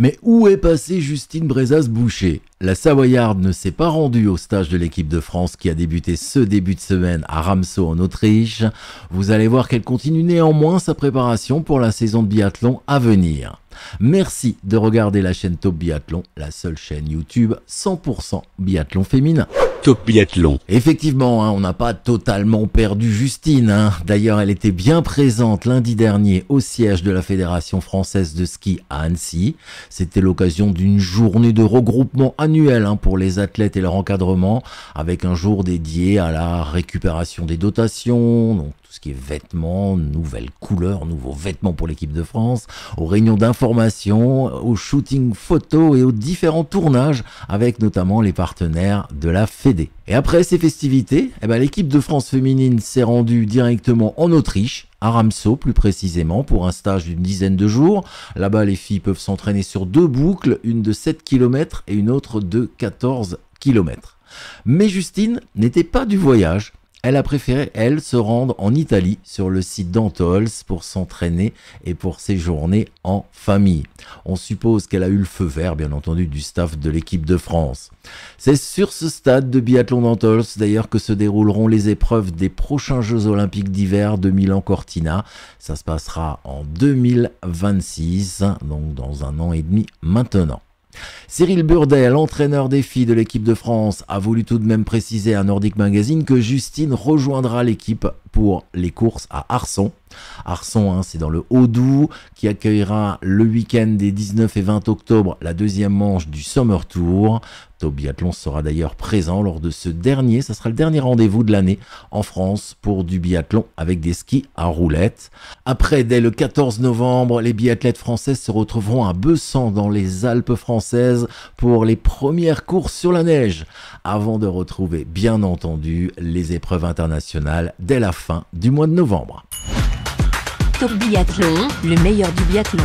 Mais où est passée Justine Brezas-Boucher? La Savoyarde ne s'est pas rendue au stage de l'équipe de France qui a débuté ce début de semaine à Ramsau en Autriche. Vous allez voir qu'elle continue néanmoins sa préparation pour la saison de biathlon à venir. Merci de regarder la chaîne Top Biathlon, la seule chaîne YouTube 100% biathlon féminin. Top Biathlon. Effectivement, on n'a pas totalement perdu Justine. D'ailleurs, elle était bien présente lundi dernier au siège de la Fédération française de ski à Annecy. C'était l'occasion d'une journée de regroupement annuel pour les athlètes et leur encadrement, avec un jour dédié à la récupération des dotations, donc tout ce qui est vêtements, nouvelles couleurs, nouveaux vêtements pour l'équipe de France, aux réunions d'information, au shooting photo et aux différents tournages avec notamment les partenaires de la Fédé. Et après ces festivités, l'équipe de France féminine s'est rendue directement en Autriche, à Ramsau plus précisément, pour un stage d'une dizaine de jours. Là-bas, les filles peuvent s'entraîner sur 2 boucles, une de 7 km et une autre de 14 km. Mais Justine n'était pas du voyage. Elle a préféré, elle, se rendre en Italie, sur le site d'Antols, pour s'entraîner et pour séjourner en famille. On suppose qu'elle a eu le feu vert, bien entendu, du staff de l'équipe de France. C'est sur ce stade de biathlon d'Antols, d'ailleurs, que se dérouleront les épreuves des prochains Jeux Olympiques d'hiver de Milan-Cortina. Ça se passera en 2026, donc dans 1 an et demi maintenant. Cyril Burdet, l'entraîneur des filles de l'équipe de France, a voulu tout de même préciser à Nordic Magazine que Justine rejoindra l'équipe pour les courses à Arson. Arson, c'est dans le Haut-Doubs, qui accueillera le week-end des 19 et 20 octobre la deuxième manche du Summer Tour. Top Biathlon sera d'ailleurs présent lors de ce dernier, ça sera le dernier rendez-vous de l'année en France pour du biathlon avec des skis à roulettes. Après, dès le 14 novembre, les biathlètes françaises se retrouveront à Bessan dans les Alpes françaises pour les premières courses sur la neige, avant de retrouver bien entendu les épreuves internationales dès la fin du mois de novembre. Top Biathlon, le meilleur du biathlon.